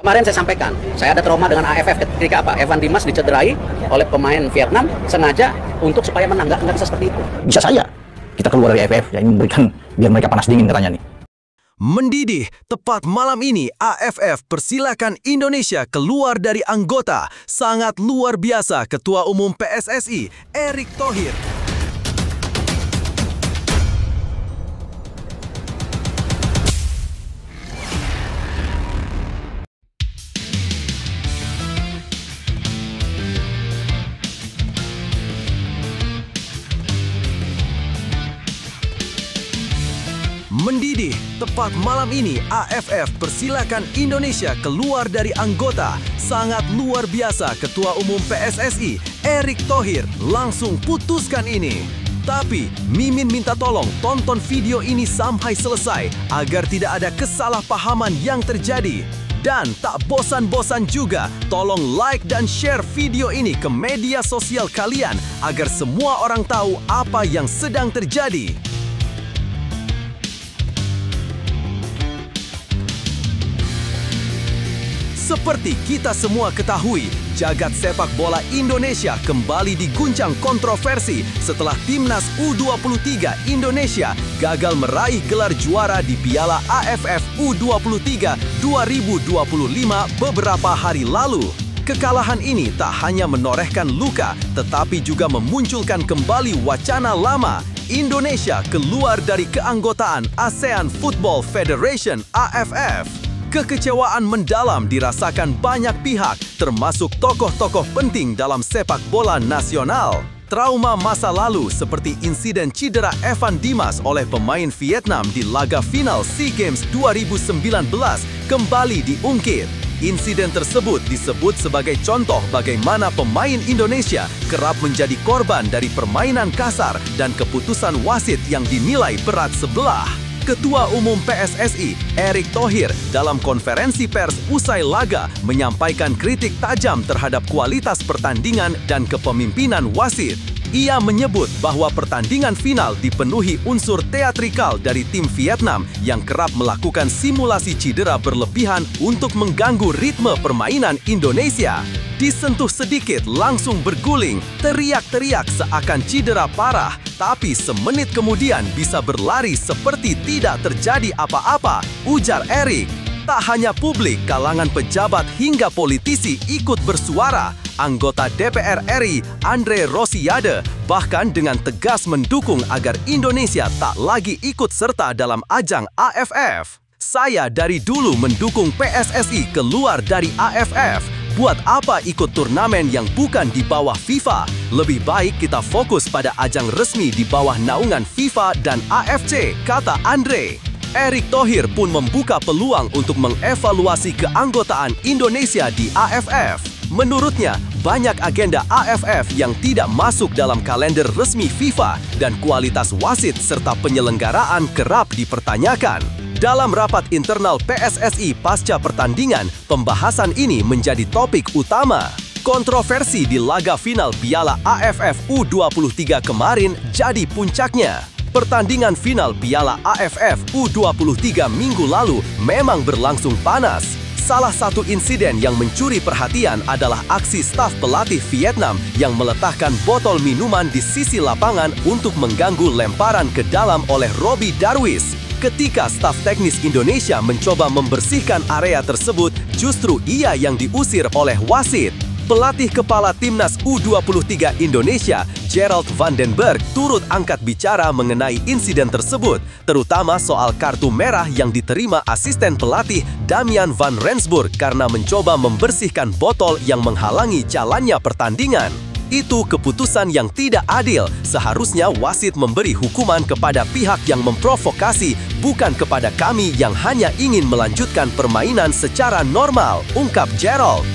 Kemarin saya sampaikan, saya ada trauma dengan AFF ketika apa? Evan Dimas dicederai oleh pemain Vietnam sengaja untuk supaya menang, nggak bisa seperti itu. Bisa saja kita keluar dari AFF, ya ini memberikan biar mereka panas dingin katanya nih. Mendidih, tepat malam ini AFF persilakan Indonesia keluar dari anggota. Sangat luar biasa Ketua Umum PSSI, Erick Thohir. Mendidih, tepat malam ini AFF persilakan Indonesia keluar dari anggota. Sangat luar biasa Ketua Umum PSSI, Erick Thohir, langsung putuskan ini. Tapi, Mimin minta tolong tonton video ini sampai selesai agar tidak ada kesalahpahaman yang terjadi. Dan tak bosan-bosan juga, tolong like dan share video ini ke media sosial kalian agar semua orang tahu apa yang sedang terjadi. Seperti kita semua ketahui, jagat sepak bola Indonesia kembali diguncang kontroversi setelah timnas U23 Indonesia gagal meraih gelar juara di Piala AFF U23 2025 beberapa hari lalu. Kekalahan ini tak hanya menorehkan luka, tetapi juga memunculkan kembali wacana lama. Indonesia keluar dari keanggotaan ASEAN Football Federation (AFF). Kekecewaan mendalam dirasakan banyak pihak, termasuk tokoh-tokoh penting dalam sepak bola nasional. Trauma masa lalu seperti insiden cedera Evan Dimas oleh pemain Vietnam di laga final SEA Games 2019 kembali diungkit. Insiden tersebut disebut sebagai contoh bagaimana pemain Indonesia kerap menjadi korban dari permainan kasar dan keputusan wasit yang dinilai berat sebelah. Ketua Umum PSSI, Erick Thohir, dalam konferensi pers usai laga menyampaikan kritik tajam terhadap kualitas pertandingan dan kepemimpinan wasit. Ia menyebut bahwa pertandingan final dipenuhi unsur teatrikal dari tim Vietnam yang kerap melakukan simulasi cedera berlebihan untuk mengganggu ritme permainan Indonesia. Disentuh sedikit langsung berguling, teriak-teriak seakan cedera parah, tapi semenit kemudian bisa berlari seperti tidak terjadi apa-apa, ujar Erick. Tak hanya publik, kalangan pejabat hingga politisi ikut bersuara. Anggota DPR RI, Andre Rosiade, bahkan dengan tegas mendukung agar Indonesia tak lagi ikut serta dalam ajang AFF. Saya dari dulu mendukung PSSI keluar dari AFF. Buat apa ikut turnamen yang bukan di bawah FIFA? Lebih baik kita fokus pada ajang resmi di bawah naungan FIFA dan AFC, kata Andre. Erick Thohir pun membuka peluang untuk mengevaluasi keanggotaan Indonesia di AFF. Menurutnya, banyak agenda AFF yang tidak masuk dalam kalender resmi FIFA dan kualitas wasit serta penyelenggaraan kerap dipertanyakan. Dalam rapat internal PSSI pasca pertandingan, pembahasan ini menjadi topik utama. Kontroversi di laga final Piala AFF U23 kemarin jadi puncaknya. Pertandingan final Piala AFF U23 minggu lalu memang berlangsung panas. Salah satu insiden yang mencuri perhatian adalah aksi staf pelatih Vietnam yang meletakkan botol minuman di sisi lapangan untuk mengganggu lemparan ke dalam oleh Robbie Darwish. Ketika staf teknis Indonesia mencoba membersihkan area tersebut, justru ia yang diusir oleh wasit. Pelatih kepala timnas U23 Indonesia, Gerald van den Berg, turut angkat bicara mengenai insiden tersebut, terutama soal kartu merah yang diterima asisten pelatih Damian van Rensburg karena mencoba membersihkan botol yang menghalangi jalannya pertandingan. Itu keputusan yang tidak adil. Seharusnya wasit memberi hukuman kepada pihak yang memprovokasi, bukan kepada kami yang hanya ingin melanjutkan permainan secara normal, ungkap Gerald.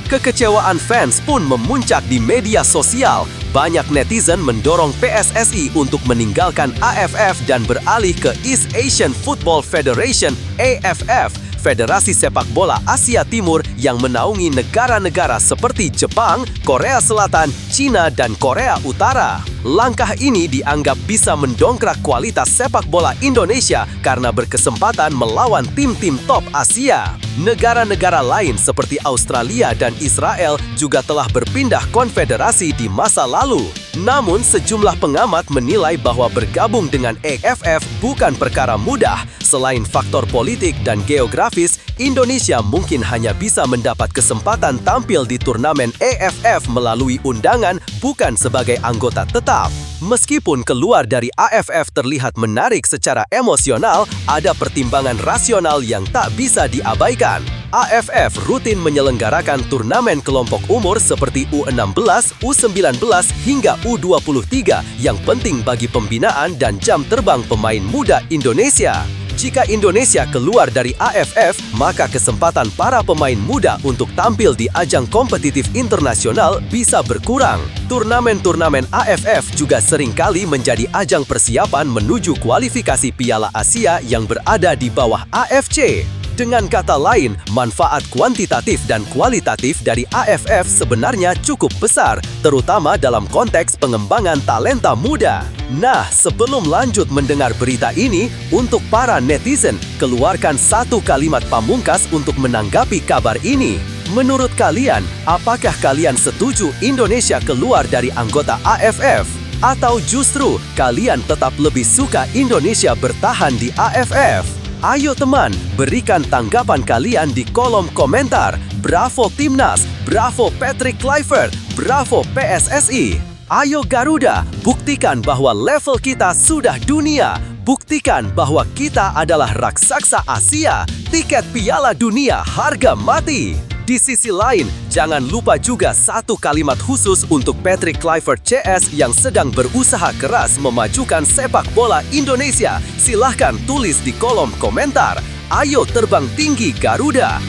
Kekecewaan fans pun memuncak di media sosial. Banyak netizen mendorong PSSI untuk meninggalkan AFF dan beralih ke East Asian Football Federation (AFF). Federasi Sepak Bola Asia Timur yang menaungi negara-negara seperti Jepang, Korea Selatan, Cina, dan Korea Utara. Langkah ini dianggap bisa mendongkrak kualitas sepak bola Indonesia karena berkesempatan melawan tim-tim top Asia. Negara-negara lain seperti Australia dan Israel juga telah berpindah konfederasi di masa lalu. Namun, sejumlah pengamat menilai bahwa bergabung dengan AFF bukan perkara mudah. Selain faktor politik dan geografis, Indonesia mungkin hanya bisa mendapat kesempatan tampil di turnamen AFF melalui undangan, bukan sebagai anggota tetap. Meskipun keluar dari AFF terlihat menarik secara emosional, ada pertimbangan rasional yang tak bisa diabaikan. AFF rutin menyelenggarakan turnamen kelompok umur seperti U16, U19, hingga U23 yang penting bagi pembinaan dan jam terbang pemain muda Indonesia. Jika Indonesia keluar dari AFF, maka kesempatan para pemain muda untuk tampil di ajang kompetitif internasional bisa berkurang. Turnamen-turnamen AFF juga seringkali menjadi ajang persiapan menuju kualifikasi Piala Asia yang berada di bawah AFC. Dengan kata lain, manfaat kuantitatif dan kualitatif dari AFF sebenarnya cukup besar, terutama dalam konteks pengembangan talenta muda. Nah, sebelum lanjut mendengar berita ini, untuk para netizen, keluarkan satu kalimat pamungkas untuk menanggapi kabar ini. Menurut kalian, apakah kalian setuju Indonesia keluar dari anggota AFF? Atau justru kalian tetap lebih suka Indonesia bertahan di AFF? Ayo teman, berikan tanggapan kalian di kolom komentar. Bravo Timnas, bravo Patrick Kluivert, bravo PSSI. Ayo Garuda, buktikan bahwa level kita sudah dunia. Buktikan bahwa kita adalah raksasa Asia. Tiket Piala Dunia harga mati. Di sisi lain, jangan lupa juga satu kalimat khusus untuk Patrick Kluivert CS yang sedang berusaha keras memajukan sepak bola Indonesia. Silahkan tulis di kolom komentar. Ayo terbang tinggi Garuda!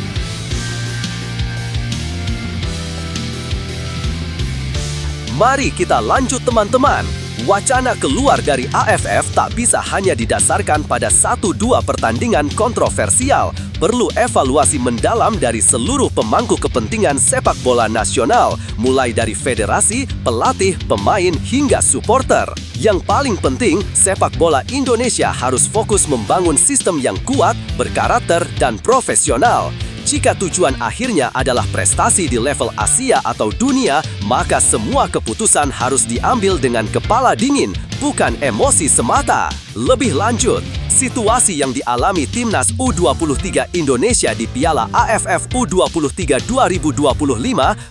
Mari kita lanjut teman-teman. Wacana keluar dari AFF tak bisa hanya didasarkan pada 1-2 pertandingan kontroversial. Perlu evaluasi mendalam dari seluruh pemangku kepentingan sepak bola nasional, mulai dari federasi, pelatih, pemain, hingga supporter. Yang paling penting, sepak bola Indonesia harus fokus membangun sistem yang kuat, berkarakter, dan profesional. Jika tujuan akhirnya adalah prestasi di level Asia atau dunia, maka semua keputusan harus diambil dengan kepala dingin, bukan emosi semata. Lebih lanjut, situasi yang dialami Timnas U23 Indonesia di Piala AFF U23 2025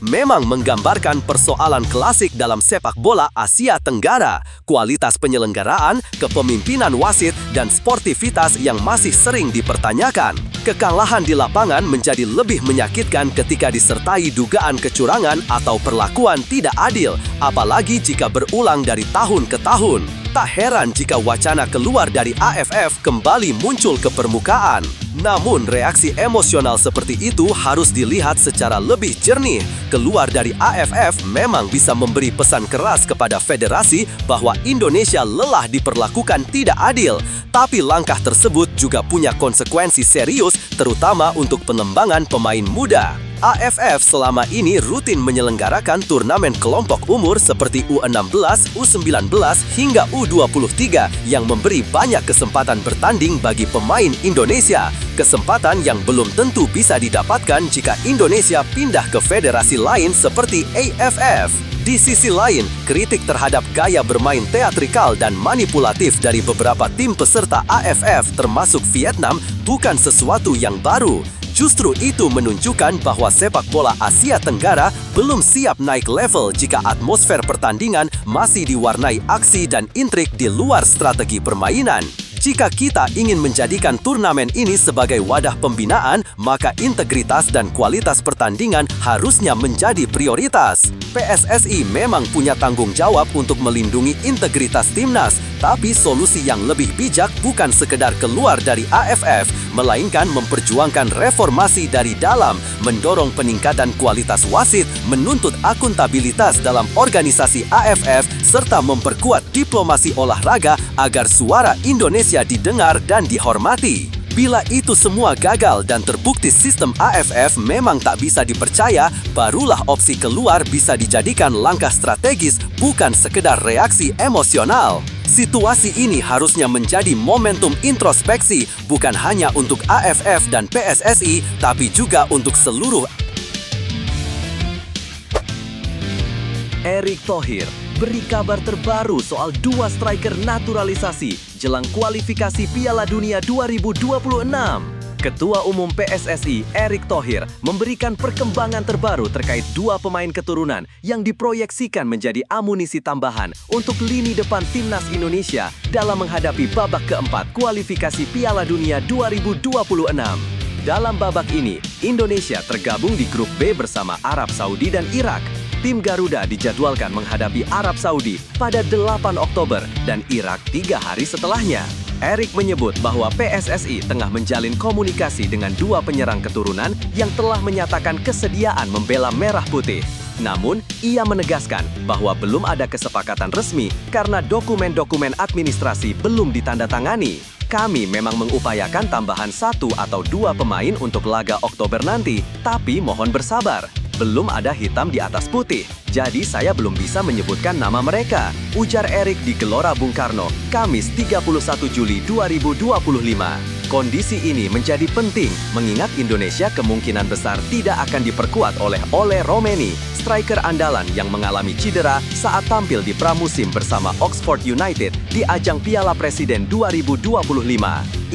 memang menggambarkan persoalan klasik dalam sepak bola Asia Tenggara. Kualitas penyelenggaraan, kepemimpinan wasit, dan sportivitas yang masih sering dipertanyakan. Kekalahan di lapangan menjadi lebih menyakitkan ketika disertai dugaan kecurangan atau perlakuan tidak adil, apalagi jika berulang dari tahun ke tahun. Tak heran jika wacana keluar dari AFF kembali muncul ke permukaan. Namun, reaksi emosional seperti itu harus dilihat secara lebih jernih. Keluar dari AFF memang bisa memberi pesan keras kepada federasi bahwa Indonesia lelah diperlakukan tidak adil. Tapi langkah tersebut juga punya konsekuensi serius, terutama untuk pengembangan pemain muda. AFF selama ini rutin menyelenggarakan turnamen kelompok umur seperti U16, U19, hingga U23 yang memberi banyak kesempatan bertanding bagi pemain Indonesia. Kesempatan yang belum tentu bisa didapatkan jika Indonesia pindah ke federasi lain seperti AFF. Di sisi lain, kritik terhadap gaya bermain teatrikal dan manipulatif dari beberapa tim peserta AFF termasuk Vietnam bukan sesuatu yang baru. Justru itu menunjukkan bahwa sepak bola Asia Tenggara belum siap naik level jika atmosfer pertandingan masih diwarnai aksi dan intrik di luar strategi permainan. Jika kita ingin menjadikan turnamen ini sebagai wadah pembinaan, maka integritas dan kualitas pertandingan harusnya menjadi prioritas. PSSI memang punya tanggung jawab untuk melindungi integritas timnas, tapi solusi yang lebih bijak bukan sekedar keluar dari AFF, melainkan memperjuangkan reformasi dari dalam, mendorong peningkatan kualitas wasit, menuntut akuntabilitas dalam organisasi AFF, serta memperkuat diplomasi olahraga agar suara Indonesia didengar dan dihormati. Bila itu semua gagal dan terbukti sistem AFF memang tak bisa dipercaya, barulah opsi keluar bisa dijadikan langkah strategis, bukan sekedar reaksi emosional. Situasi ini harusnya menjadi momentum introspeksi, bukan hanya untuk AFF dan PSSI, tapi juga untuk seluruh. Erick Thohir beri kabar terbaru soal dua striker naturalisasi jelang kualifikasi Piala Dunia 2026. Ketua Umum PSSI, Erick Thohir, memberikan perkembangan terbaru terkait dua pemain keturunan yang diproyeksikan menjadi amunisi tambahan untuk lini depan timnas Indonesia dalam menghadapi babak keempat kualifikasi Piala Dunia 2026. Dalam babak ini, Indonesia tergabung di grup B bersama Arab Saudi dan Irak. Tim Garuda dijadwalkan menghadapi Arab Saudi pada 8 Oktober dan Irak 3 hari setelahnya. Erick menyebut bahwa PSSI tengah menjalin komunikasi dengan dua penyerang keturunan yang telah menyatakan kesediaan membela Merah Putih. Namun, ia menegaskan bahwa belum ada kesepakatan resmi karena dokumen-dokumen administrasi belum ditandatangani. Kami memang mengupayakan tambahan 1 atau 2 pemain untuk laga Oktober nanti, tapi mohon bersabar. Belum ada hitam di atas putih, jadi saya belum bisa menyebutkan nama mereka, ujar Erick di Gelora Bung Karno, Kamis 31 Juli 2025. Kondisi ini menjadi penting, mengingat Indonesia kemungkinan besar tidak akan diperkuat oleh Ole Romeni, striker andalan yang mengalami cedera saat tampil di pramusim bersama Oxford United di ajang Piala Presiden 2025.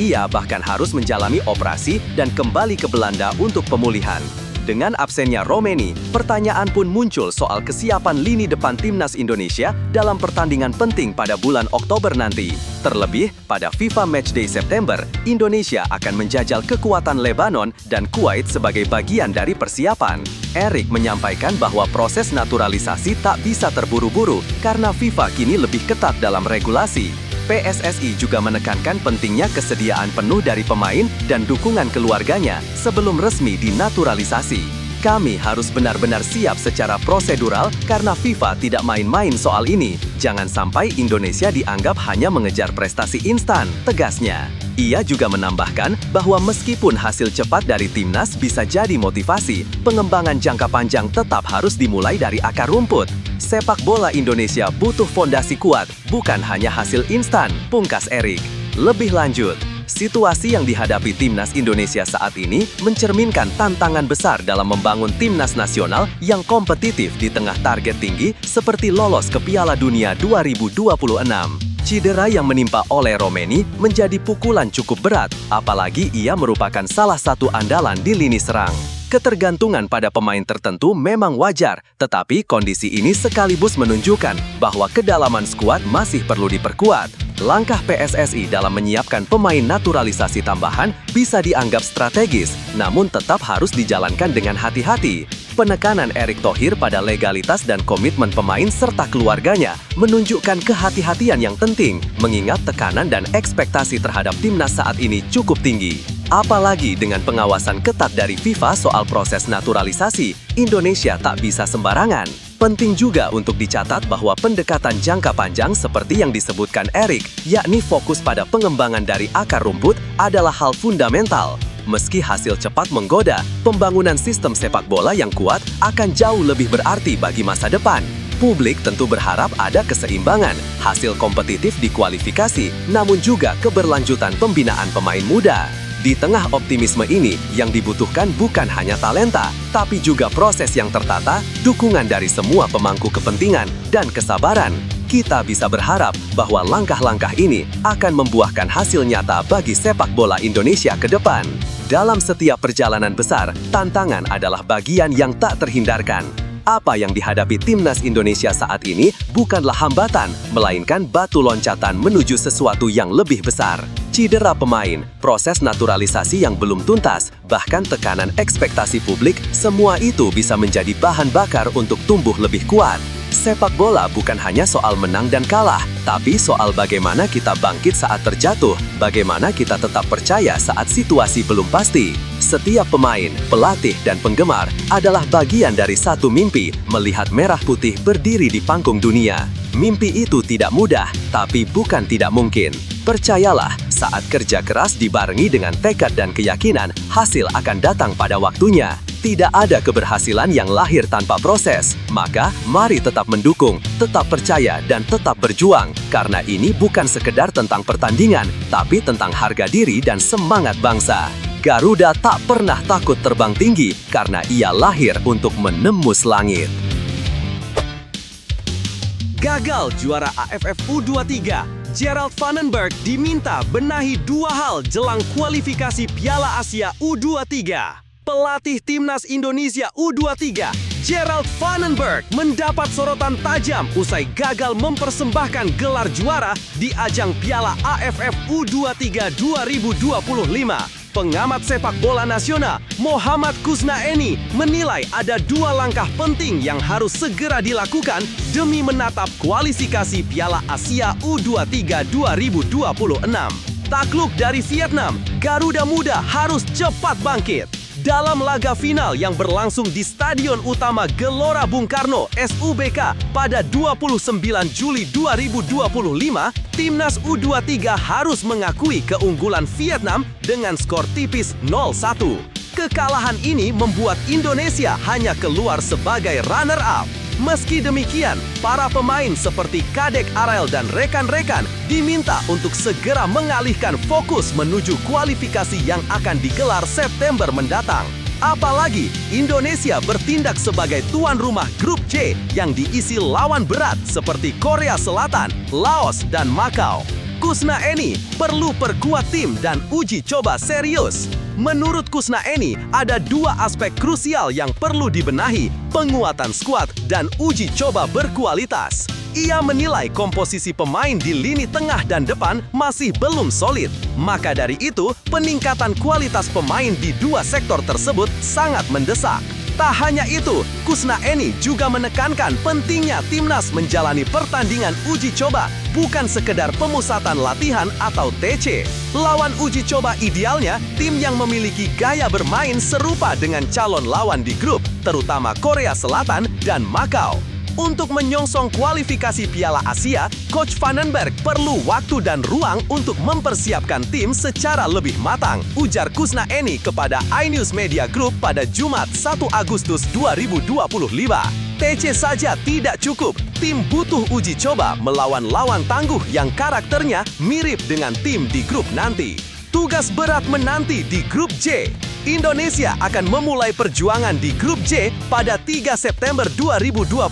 Ia bahkan harus menjalani operasi dan kembali ke Belanda untuk pemulihan. Dengan absennya Romeni, pertanyaan pun muncul soal kesiapan lini depan timnas Indonesia dalam pertandingan penting pada bulan Oktober nanti. Terlebih, pada FIFA Matchday September, Indonesia akan menjajal kekuatan Lebanon dan Kuwait sebagai bagian dari persiapan. Erick menyampaikan bahwa proses naturalisasi tak bisa terburu-buru karena FIFA kini lebih ketat dalam regulasi. PSSI juga menekankan pentingnya kesediaan penuh dari pemain dan dukungan keluarganya sebelum resmi dinaturalisasi. Kami harus benar-benar siap secara prosedural karena FIFA tidak main-main soal ini. Jangan sampai Indonesia dianggap hanya mengejar prestasi instan, tegasnya. Ia juga menambahkan bahwa meskipun hasil cepat dari timnas bisa jadi motivasi, pengembangan jangka panjang tetap harus dimulai dari akar rumput. Sepak bola Indonesia butuh fondasi kuat, bukan hanya hasil instan, pungkas Erick. Lebih lanjut, situasi yang dihadapi timnas Indonesia saat ini mencerminkan tantangan besar dalam membangun timnas nasional yang kompetitif di tengah target tinggi seperti lolos ke Piala Dunia 2026. Cedera yang menimpa Ole Romeni menjadi pukulan cukup berat, apalagi ia merupakan salah satu andalan di lini serang. Ketergantungan pada pemain tertentu memang wajar, tetapi kondisi ini sekaligus menunjukkan bahwa kedalaman skuad masih perlu diperkuat. Langkah PSSI dalam menyiapkan pemain naturalisasi tambahan bisa dianggap strategis, namun tetap harus dijalankan dengan hati-hati. Penekanan Erick Thohir pada legalitas dan komitmen pemain serta keluarganya menunjukkan kehati-hatian yang penting, mengingat tekanan dan ekspektasi terhadap timnas saat ini cukup tinggi. Apalagi dengan pengawasan ketat dari FIFA soal proses naturalisasi, Indonesia tak bisa sembarangan. Penting juga untuk dicatat bahwa pendekatan jangka panjang seperti yang disebutkan Erick, yakni fokus pada pengembangan dari akar rumput, adalah hal fundamental. Meski hasil cepat menggoda, pembangunan sistem sepak bola yang kuat akan jauh lebih berarti bagi masa depan. Publik tentu berharap ada keseimbangan, hasil kompetitif di kualifikasi, namun juga keberlanjutan pembinaan pemain muda. Di tengah optimisme ini, yang dibutuhkan bukan hanya talenta, tapi juga proses yang tertata, dukungan dari semua pemangku kepentingan, dan kesabaran. Kita bisa berharap bahwa langkah-langkah ini akan membuahkan hasil nyata bagi sepak bola Indonesia ke depan. Dalam setiap perjalanan besar, tantangan adalah bagian yang tak terhindarkan. Apa yang dihadapi timnas Indonesia saat ini bukanlah hambatan, melainkan batu loncatan menuju sesuatu yang lebih besar. Cedera pemain, proses naturalisasi yang belum tuntas, bahkan tekanan ekspektasi publik, semua itu bisa menjadi bahan bakar untuk tumbuh lebih kuat. Sepak bola bukan hanya soal menang dan kalah, tapi soal bagaimana kita bangkit saat terjatuh, bagaimana kita tetap percaya saat situasi belum pasti. Setiap pemain, pelatih, dan penggemar adalah bagian dari satu mimpi, melihat Merah Putih berdiri di panggung dunia. Mimpi itu tidak mudah, tapi bukan tidak mungkin. Percayalah, Saat kerja keras dibarengi dengan tekad dan keyakinan, hasil akan datang pada waktunya. Tidak ada keberhasilan yang lahir tanpa proses. Maka, mari tetap mendukung, tetap percaya, dan tetap berjuang. Karena ini bukan sekedar tentang pertandingan, tapi tentang harga diri dan semangat bangsa. Garuda tak pernah takut terbang tinggi, karena ia lahir untuk menembus langit. Gagal juara AFF U23, Gerald Vandenberg diminta benahi 2 hal jelang kualifikasi Piala Asia U23. Pelatih Timnas Indonesia U23, Gerald Vandenberg, mendapat sorotan tajam usai gagal mempersembahkan gelar juara di ajang Piala AFF U23 2025. Pengamat sepak bola nasional Muhammad Kusnaeni menilai ada 2 langkah penting yang harus segera dilakukan demi menatap kualifikasi Piala Asia U23 2026. Takluk dari Vietnam, Garuda Muda harus cepat bangkit. Dalam laga final yang berlangsung di Stadion Utama Gelora Bung Karno (SUBK) pada 29 Juli 2025, Timnas U23 harus mengakui keunggulan Vietnam dengan skor tipis 0-1. Kekalahan ini membuat Indonesia hanya keluar sebagai runner-up. Meski demikian, para pemain seperti Kadek Arel dan rekan-rekan diminta untuk segera mengalihkan fokus menuju kualifikasi yang akan digelar September mendatang. Apalagi Indonesia bertindak sebagai tuan rumah grup C yang diisi lawan berat seperti Korea Selatan, Laos, dan Makau. Kusnaeni perlu perkuat tim dan uji coba serius. Menurut Kusnaeni, ada 2 aspek krusial yang perlu dibenahi, penguatan skuad dan uji coba berkualitas. Ia menilai komposisi pemain di lini tengah dan depan masih belum solid. Maka dari itu, peningkatan kualitas pemain di 2 sektor tersebut sangat mendesak. Tak hanya itu, Kusnaeni juga menekankan pentingnya Timnas menjalani pertandingan uji coba, bukan sekedar pemusatan latihan atau TC. Lawan uji coba idealnya, tim yang memiliki gaya bermain serupa dengan calon lawan di grup, terutama Korea Selatan dan Makau. Untuk menyongsong kualifikasi Piala Asia, Coach Vandenberg perlu waktu dan ruang untuk mempersiapkan tim secara lebih matang, ujar Kusnaeni kepada iNews Media Group pada Jumat 1 Agustus 2025. TC saja tidak cukup, tim butuh uji coba melawan lawan tangguh yang karakternya mirip dengan tim di grup nanti. Tugas berat menanti di grup J. Indonesia akan memulai perjuangan di grup J pada 3 September 2025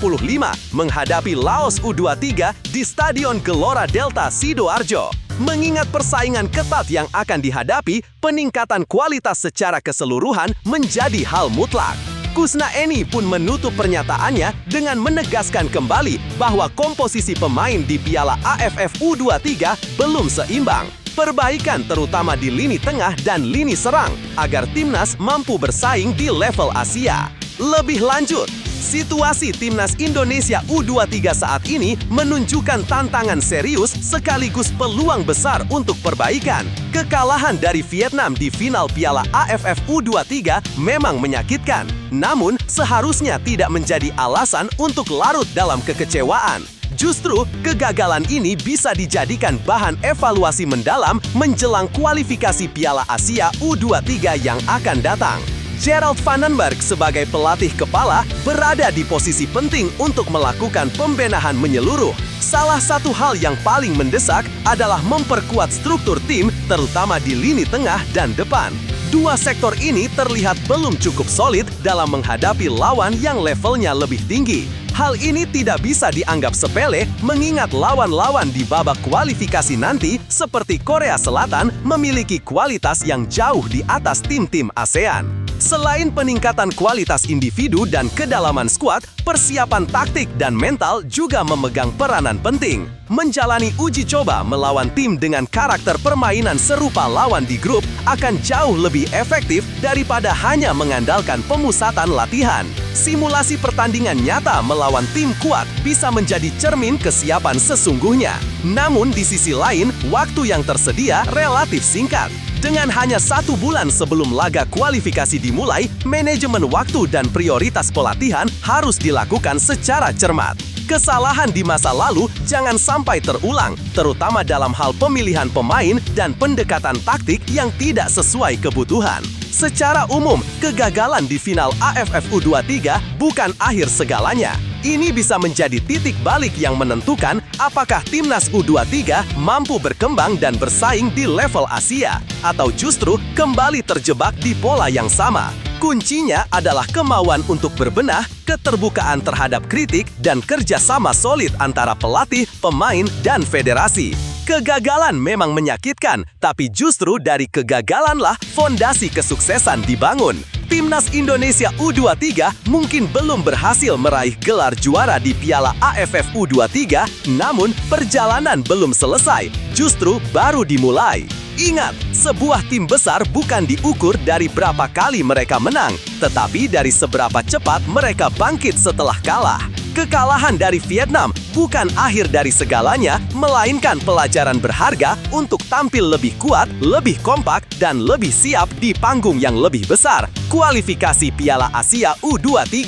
menghadapi Laos U23 di Stadion Gelora Delta Sidoarjo. Mengingat persaingan ketat yang akan dihadapi, peningkatan kualitas secara keseluruhan menjadi hal mutlak. Kusnaeni pun menutup pernyataannya dengan menegaskan kembali bahwa komposisi pemain di Piala AFF U23 belum seimbang. Perbaikan terutama di lini tengah dan lini serang agar Timnas mampu bersaing di level Asia. Lebih lanjut, situasi Timnas Indonesia U23 saat ini menunjukkan tantangan serius sekaligus peluang besar untuk perbaikan. Kekalahan dari Vietnam di final Piala AFF U23 memang menyakitkan, namun seharusnya tidak menjadi alasan untuk larut dalam kekecewaan. Justru, kegagalan ini bisa dijadikan bahan evaluasi mendalam menjelang kualifikasi Piala Asia U23 yang akan datang. Gerald Vandenberg sebagai pelatih kepala berada di posisi penting untuk melakukan pembenahan menyeluruh. Salah satu hal yang paling mendesak adalah memperkuat struktur tim, terutama di lini tengah dan depan. 2 sektor ini terlihat belum cukup solid dalam menghadapi lawan yang levelnya lebih tinggi. Hal ini tidak bisa dianggap sepele mengingat lawan-lawan di babak kualifikasi nanti seperti Korea Selatan memiliki kualitas yang jauh di atas tim-tim ASEAN. Selain peningkatan kualitas individu dan kedalaman skuad, persiapan taktik dan mental juga memegang peranan penting. Menjalani uji coba melawan tim dengan karakter permainan serupa lawan di grup akan jauh lebih efektif daripada hanya mengandalkan pemusatan latihan. Simulasi pertandingan nyata melawan tim kuat bisa menjadi cermin kesiapan sesungguhnya. Namun di sisi lain, waktu yang tersedia relatif singkat. Dengan hanya 1 bulan sebelum laga kualifikasi dimulai, manajemen waktu dan prioritas pelatihan harus dilakukan secara cermat. Kesalahan di masa lalu jangan sampai terulang, terutama dalam hal pemilihan pemain dan pendekatan taktik yang tidak sesuai kebutuhan. Secara umum, kegagalan di final AFF U23 bukan akhir segalanya. Ini bisa menjadi titik balik yang menentukan apakah timnas U23 mampu berkembang dan bersaing di level Asia, atau justru kembali terjebak di pola yang sama. Kuncinya adalah kemauan untuk berbenah, keterbukaan terhadap kritik, dan kerjasama solid antara pelatih, pemain, dan federasi. Kegagalan memang menyakitkan, tapi justru dari kegagalanlah fondasi kesuksesan dibangun. Timnas Indonesia U23 mungkin belum berhasil meraih gelar juara di Piala AFF U23, namun perjalanan belum selesai, justru baru dimulai. Ingat, sebuah tim besar bukan diukur dari berapa kali mereka menang, tetapi dari seberapa cepat mereka bangkit setelah kalah. Kekalahan dari Vietnam bukan akhir dari segalanya, melainkan pelajaran berharga untuk tampil lebih kuat, lebih kompak, dan lebih siap di panggung yang lebih besar, kualifikasi Piala Asia U23.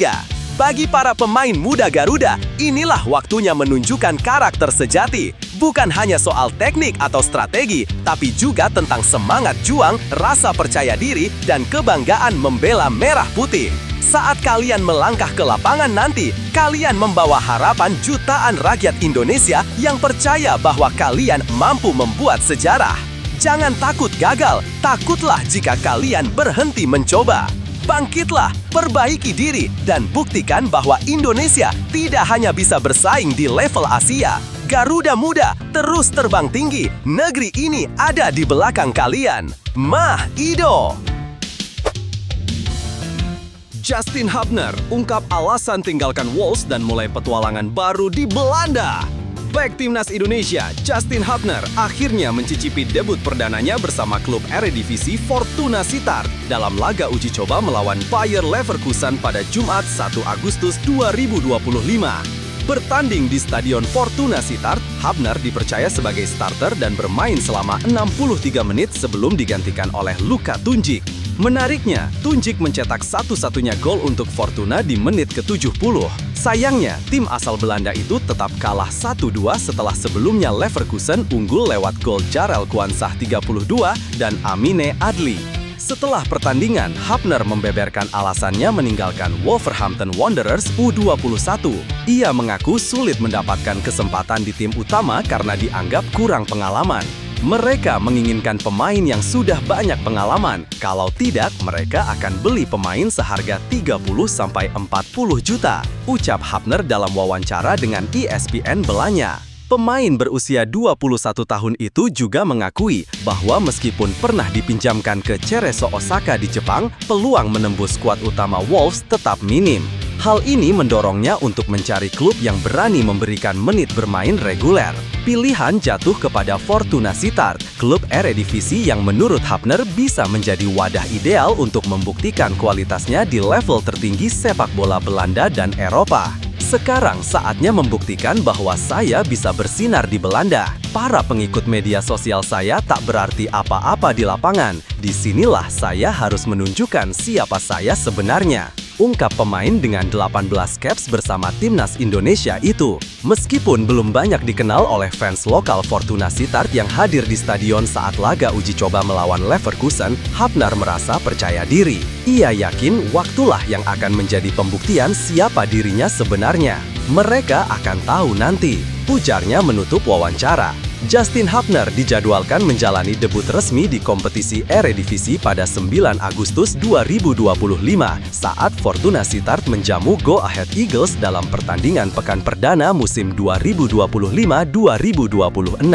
Bagi para pemain muda Garuda, inilah waktunya menunjukkan karakter sejati. Bukan hanya soal teknik atau strategi, tapi juga tentang semangat juang, rasa percaya diri, dan kebanggaan membela merah putih. Saat kalian melangkah ke lapangan nanti, kalian membawa harapan jutaan rakyat Indonesia yang percaya bahwa kalian mampu membuat sejarah. Jangan takut gagal, takutlah jika kalian berhenti mencoba. Bangkitlah, perbaiki diri, dan buktikan bahwa Indonesia tidak hanya bisa bersaing di level Asia. Garuda Muda terus terbang tinggi, negeri ini ada di belakang kalian. Mah Ido. Justin Hubner ungkap alasan tinggalkan Wolves dan mulai petualangan baru di Belanda. Bek timnas Indonesia, Justin Hubner akhirnya mencicipi debut perdananya bersama klub Eredivisie Fortuna Sittard dalam laga uji coba melawan Bayer Leverkusen pada Jumat 1 Agustus 2025. Bertanding di Stadion Fortuna Sittard, Hubner dipercaya sebagai starter dan bermain selama 63 menit sebelum digantikan oleh Luka Tunjik. Menariknya, Tunjik mencetak satu-satunya gol untuk Fortuna di menit ke-70. Sayangnya, tim asal Belanda itu tetap kalah 1-2 setelah sebelumnya Leverkusen unggul lewat gol Jarell Quansah 32 dan Amine Adli. Setelah pertandingan, Hubner membeberkan alasannya meninggalkan Wolverhampton Wanderers U21. Ia mengaku sulit mendapatkan kesempatan di tim utama karena dianggap kurang pengalaman. Mereka menginginkan pemain yang sudah banyak pengalaman. Kalau tidak, mereka akan beli pemain seharga 30-40 juta, ucap Hubner dalam wawancara dengan ESPN Belanya. Pemain berusia 21 tahun itu juga mengakui bahwa meskipun pernah dipinjamkan ke Cerezo Osaka di Jepang, peluang menembus skuad utama Wolves tetap minim. Hal ini mendorongnya untuk mencari klub yang berani memberikan menit bermain reguler. Pilihan jatuh kepada Fortuna Sittard, klub Eredivisie yang menurut Hubner bisa menjadi wadah ideal untuk membuktikan kualitasnya di level tertinggi sepak bola Belanda dan Eropa. Sekarang saatnya membuktikan bahwa saya bisa bersinar di Belanda. Para pengikut media sosial saya tak berarti apa-apa di lapangan. Disinilah saya harus menunjukkan siapa saya sebenarnya, ungkap pemain dengan 18 caps bersama timnas Indonesia itu. Meskipun belum banyak dikenal oleh fans lokal Fortuna Sittard yang hadir di stadion saat laga uji coba melawan Leverkusen, Hubner merasa percaya diri. Ia yakin waktulah yang akan menjadi pembuktian siapa dirinya sebenarnya. Mereka akan tahu nanti, ujarnya menutup wawancara. Justin Hubner dijadwalkan menjalani debut resmi di kompetisi Eredivisie pada 9 Agustus 2025 saat Fortuna Sittard menjamu Go Ahead Eagles dalam pertandingan pekan perdana musim 2025-2026.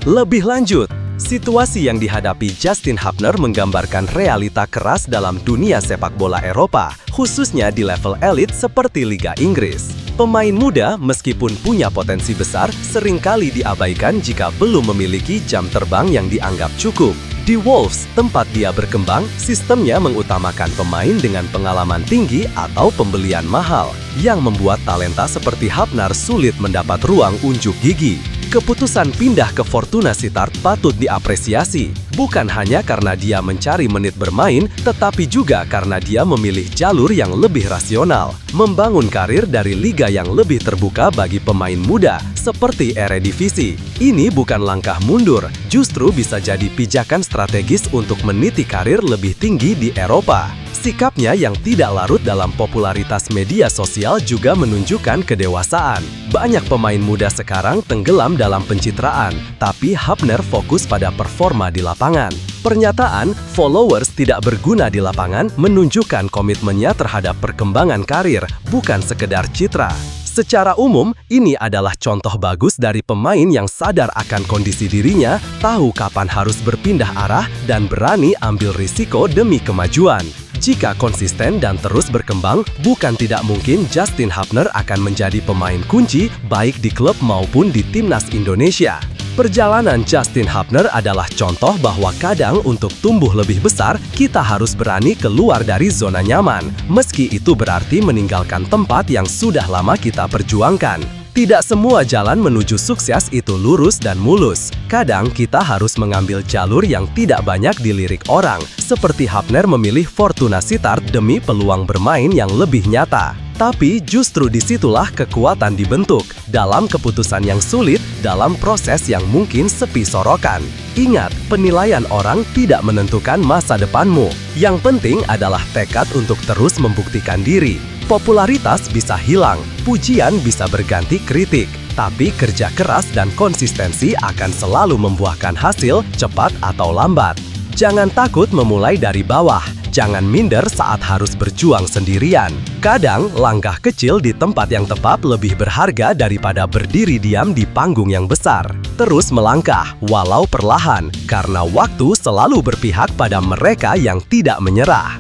Lebih lanjut, situasi yang dihadapi Justin Hubner menggambarkan realita keras dalam dunia sepak bola Eropa, khususnya di level elit seperti Liga Inggris. Pemain muda, meskipun punya potensi besar, seringkali diabaikan jika belum memiliki jam terbang yang dianggap cukup. Di Wolves, tempat dia berkembang, sistemnya mengutamakan pemain dengan pengalaman tinggi atau pembelian mahal, yang membuat talenta seperti Hubner sulit mendapat ruang unjuk gigi. Keputusan pindah ke Fortuna Sittard patut diapresiasi, bukan hanya karena dia mencari menit bermain, tetapi juga karena dia memilih jalur yang lebih rasional, membangun karir dari liga yang lebih terbuka bagi pemain muda, seperti Eredivisie. Ini bukan langkah mundur, justru bisa jadi pijakan strategis untuk meniti karir lebih tinggi di Eropa. Sikapnya yang tidak larut dalam popularitas media sosial juga menunjukkan kedewasaan. Banyak pemain muda sekarang tenggelam dalam pencitraan, tapi Hübner fokus pada performa di lapangan. Pernyataan "followers tidak berguna di lapangan" menunjukkan komitmennya terhadap perkembangan karir, bukan sekedar citra. Secara umum, ini adalah contoh bagus dari pemain yang sadar akan kondisi dirinya, tahu kapan harus berpindah arah, dan berani ambil risiko demi kemajuan. Jika konsisten dan terus berkembang, bukan tidak mungkin Justin Hübner akan menjadi pemain kunci baik di klub maupun di timnas Indonesia. Perjalanan Justin Hübner adalah contoh bahwa kadang untuk tumbuh lebih besar, kita harus berani keluar dari zona nyaman, meski itu berarti meninggalkan tempat yang sudah lama kita perjuangkan. Tidak semua jalan menuju sukses itu lurus dan mulus. Kadang kita harus mengambil jalur yang tidak banyak dilirik orang, seperti Hübner memilih Fortuna Sittard demi peluang bermain yang lebih nyata. Tapi justru disitulah kekuatan dibentuk, dalam keputusan yang sulit, dalam proses yang mungkin sepi sorokan. Ingat, penilaian orang tidak menentukan masa depanmu. Yang penting adalah tekad untuk terus membuktikan diri. Popularitas bisa hilang, pujian bisa berganti kritik, tapi kerja keras dan konsistensi akan selalu membuahkan hasil cepat atau lambat. Jangan takut memulai dari bawah. Jangan minder saat harus berjuang sendirian. Kadang, langkah kecil di tempat yang tepat lebih berharga daripada berdiri diam di panggung yang besar. Terus melangkah, walau perlahan, karena waktu selalu berpihak pada mereka yang tidak menyerah.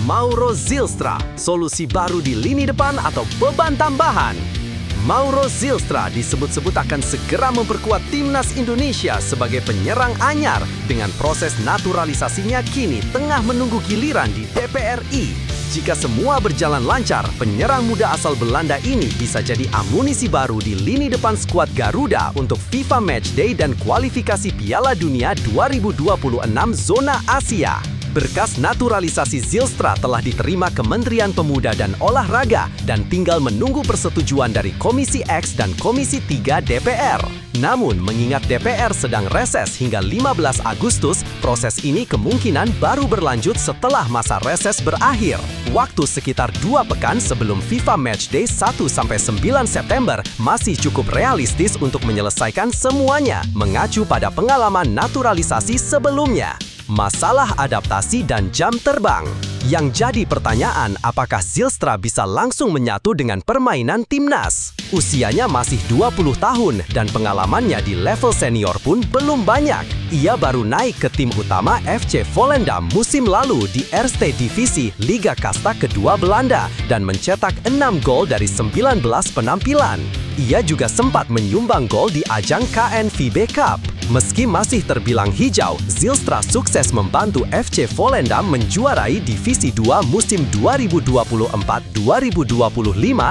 Mauro Zylstra, solusi baru di lini depan atau beban tambahan? Mauro Zylstra disebut-sebut akan segera memperkuat timnas Indonesia sebagai penyerang anyar dengan proses naturalisasinya kini tengah menunggu giliran di DPRI. Jika semua berjalan lancar, penyerang muda asal Belanda ini bisa jadi amunisi baru di lini depan skuad Garuda untuk FIFA Matchday dan kualifikasi Piala Dunia 2026 zona Asia. Berkas naturalisasi Zylstra telah diterima Kementerian Pemuda dan Olahraga dan tinggal menunggu persetujuan dari Komisi X dan Komisi 3 DPR. Namun, mengingat DPR sedang reses hingga 15 Agustus, proses ini kemungkinan baru berlanjut setelah masa reses berakhir. Waktu sekitar 2 pekan sebelum FIFA Matchday 1-9 September masih cukup realistis untuk menyelesaikan semuanya, mengacu pada pengalaman naturalisasi sebelumnya. Masalah adaptasi dan jam terbang. Yang jadi pertanyaan, apakah Zylstra bisa langsung menyatu dengan permainan timnas? Usianya masih 20 tahun dan pengalamannya di level senior pun belum banyak. Ia baru naik ke tim utama FC Volendam musim lalu di Eerste Divisie Liga Kasta kedua Belanda dan mencetak 6 gol dari 19 penampilan. Ia juga sempat menyumbang gol di ajang KNVB Cup. Meski masih terbilang hijau, Zylstra sukses membantu FC Volendam menjuarai Divisi 2 musim 2024-2025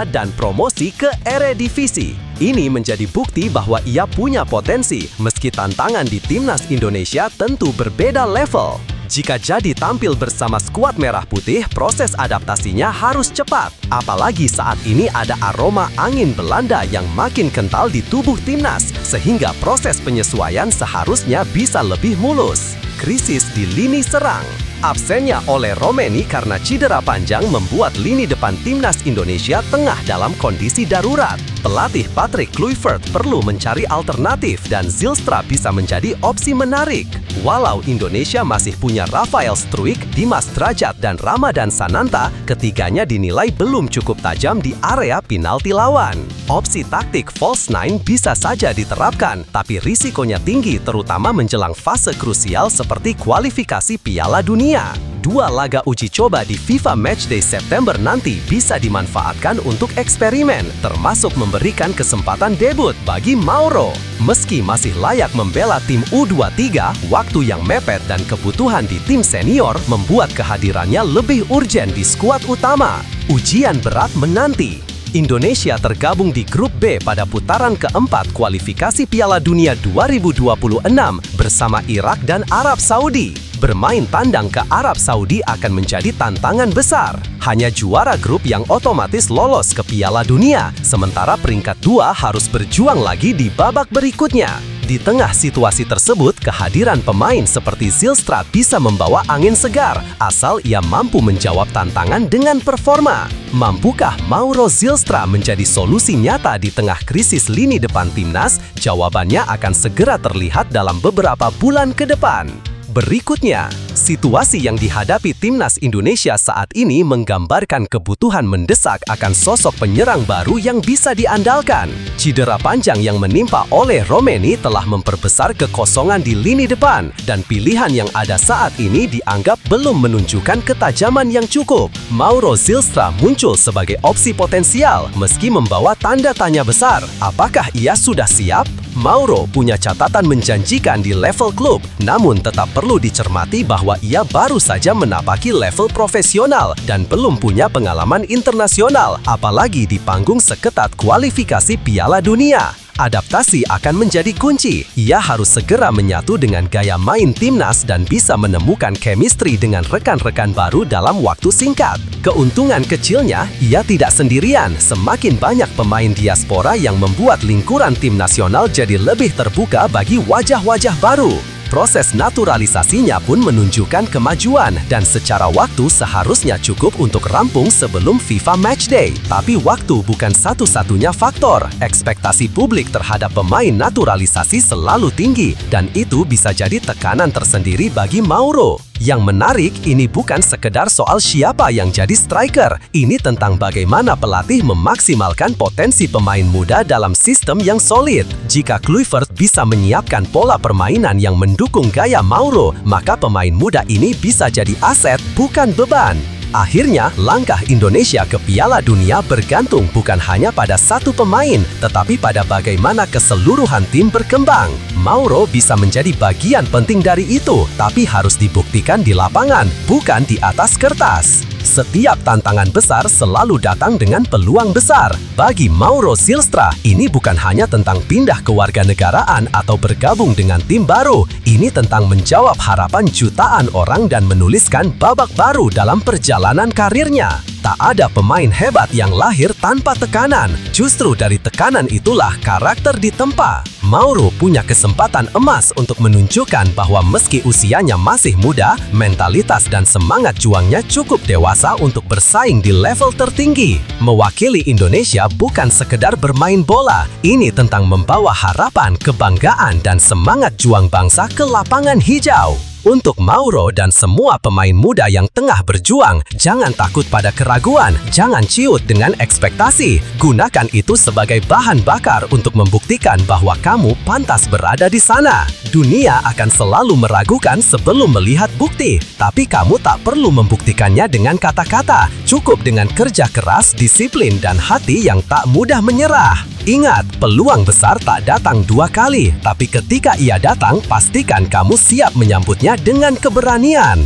dan promosi ke Eredivisie. Ini menjadi bukti bahwa ia punya potensi, meski tantangan di timnas Indonesia tentu berbeda level. Jika jadi tampil bersama skuad merah putih, proses adaptasinya harus cepat. Apalagi saat ini ada aroma angin Belanda yang makin kental di tubuh timnas, sehingga proses penyesuaian seharusnya bisa lebih mulus. Krisis di lini serang. Absennya oleh Romeni karena cedera panjang membuat lini depan timnas Indonesia tengah dalam kondisi darurat. Pelatih Patrick Kluivert perlu mencari alternatif dan Zylstra bisa menjadi opsi menarik. Walau Indonesia masih punya Rafael Struijk, Dimas Drajat, dan Ramadan Sananta, ketiganya dinilai belum cukup tajam di area penalti lawan. Opsi taktik false nine bisa saja diterapkan, tapi risikonya tinggi terutama menjelang fase krusial seperti kualifikasi Piala Dunia. 2 laga uji coba di FIFA Matchday September nanti bisa dimanfaatkan untuk eksperimen, termasuk memberikan kesempatan debut bagi Mauro. Meski masih layak membela tim U23, waktu yang mepet dan kebutuhan di tim senior membuat kehadirannya lebih urgen di skuad utama. Ujian berat menanti. Indonesia tergabung di grup B pada putaran keempat kualifikasi Piala Dunia 2026 bersama Irak dan Arab Saudi. Bermain tandang ke Arab Saudi akan menjadi tantangan besar. Hanya juara grup yang otomatis lolos ke Piala Dunia, sementara peringkat 2 harus berjuang lagi di babak berikutnya. Di tengah situasi tersebut, kehadiran pemain seperti Zylstra bisa membawa angin segar, asal ia mampu menjawab tantangan dengan performa. Mampukah Mauro Zylstra menjadi solusi nyata di tengah krisis lini depan timnas? Jawabannya akan segera terlihat dalam beberapa bulan ke depan. Berikutnya, situasi yang dihadapi timnas Indonesia saat ini menggambarkan kebutuhan mendesak akan sosok penyerang baru yang bisa diandalkan. Cedera panjang yang menimpa oleh Romeni telah memperbesar kekosongan di lini depan, dan pilihan yang ada saat ini dianggap belum menunjukkan ketajaman yang cukup. Mauro Zylstra muncul sebagai opsi potensial, meski membawa tanda tanya besar. Apakah ia sudah siap? Mauro punya catatan menjanjikan di level klub, namun tetap perlu dicermati bahwa ia baru saja menapaki level profesional dan belum punya pengalaman internasional, apalagi di panggung seketat kualifikasi Piala Dunia. Adaptasi akan menjadi kunci. Ia harus segera menyatu dengan gaya main timnas dan bisa menemukan chemistry dengan rekan-rekan baru dalam waktu singkat. Keuntungan kecilnya, ia tidak sendirian. Semakin banyak pemain diaspora yang membuat lingkuran tim nasional jadi lebih terbuka bagi wajah-wajah baru. Proses naturalisasinya pun menunjukkan kemajuan, dan secara waktu seharusnya cukup untuk rampung sebelum FIFA Matchday. Tapi waktu bukan satu-satunya faktor. Ekspektasi publik terhadap pemain naturalisasi selalu tinggi, dan itu bisa jadi tekanan tersendiri bagi Mauro. Yang menarik, ini bukan sekedar soal siapa yang jadi striker. Ini tentang bagaimana pelatih memaksimalkan potensi pemain muda dalam sistem yang solid. Jika Kluivert bisa menyiapkan pola permainan yang mendukung gaya Mauro, maka pemain muda ini bisa jadi aset, bukan beban. Akhirnya, langkah Indonesia ke Piala Dunia bergantung bukan hanya pada satu pemain, tetapi pada bagaimana keseluruhan tim berkembang. Mauro bisa menjadi bagian penting dari itu, tapi harus dibuktikan di lapangan, bukan di atas kertas. Setiap tantangan besar selalu datang dengan peluang besar. Bagi Mauro Zylstra, ini bukan hanya tentang pindah kewarganegaraan atau bergabung dengan tim baru. Ini tentang menjawab harapan jutaan orang dan menuliskan babak baru dalam perjalanan karirnya. Tak ada pemain hebat yang lahir tanpa tekanan. Justru dari tekanan itulah karakter ditempa. Mauro punya kesempatan emas untuk menunjukkan bahwa meski usianya masih muda, mentalitas dan semangat juangnya cukup dewasa untuk bersaing di level tertinggi. Mewakili Indonesia bukan sekedar bermain bola. Ini tentang membawa harapan, kebanggaan, dan semangat juang bangsa ke lapangan hijau. Untuk Mauro dan semua pemain muda yang tengah berjuang, jangan takut pada keraguan, jangan ciut dengan ekspektasi. Gunakan itu sebagai bahan bakar untuk membuktikan bahwa kamu pantas berada di sana. Dunia akan selalu meragukan sebelum melihat bukti, tapi kamu tak perlu membuktikannya dengan kata-kata. Cukup dengan kerja keras, disiplin, dan hati yang tak mudah menyerah. Ingat, peluang besar tak datang dua kali, tapi ketika ia datang, pastikan kamu siap menyambutnya dengan keberanian.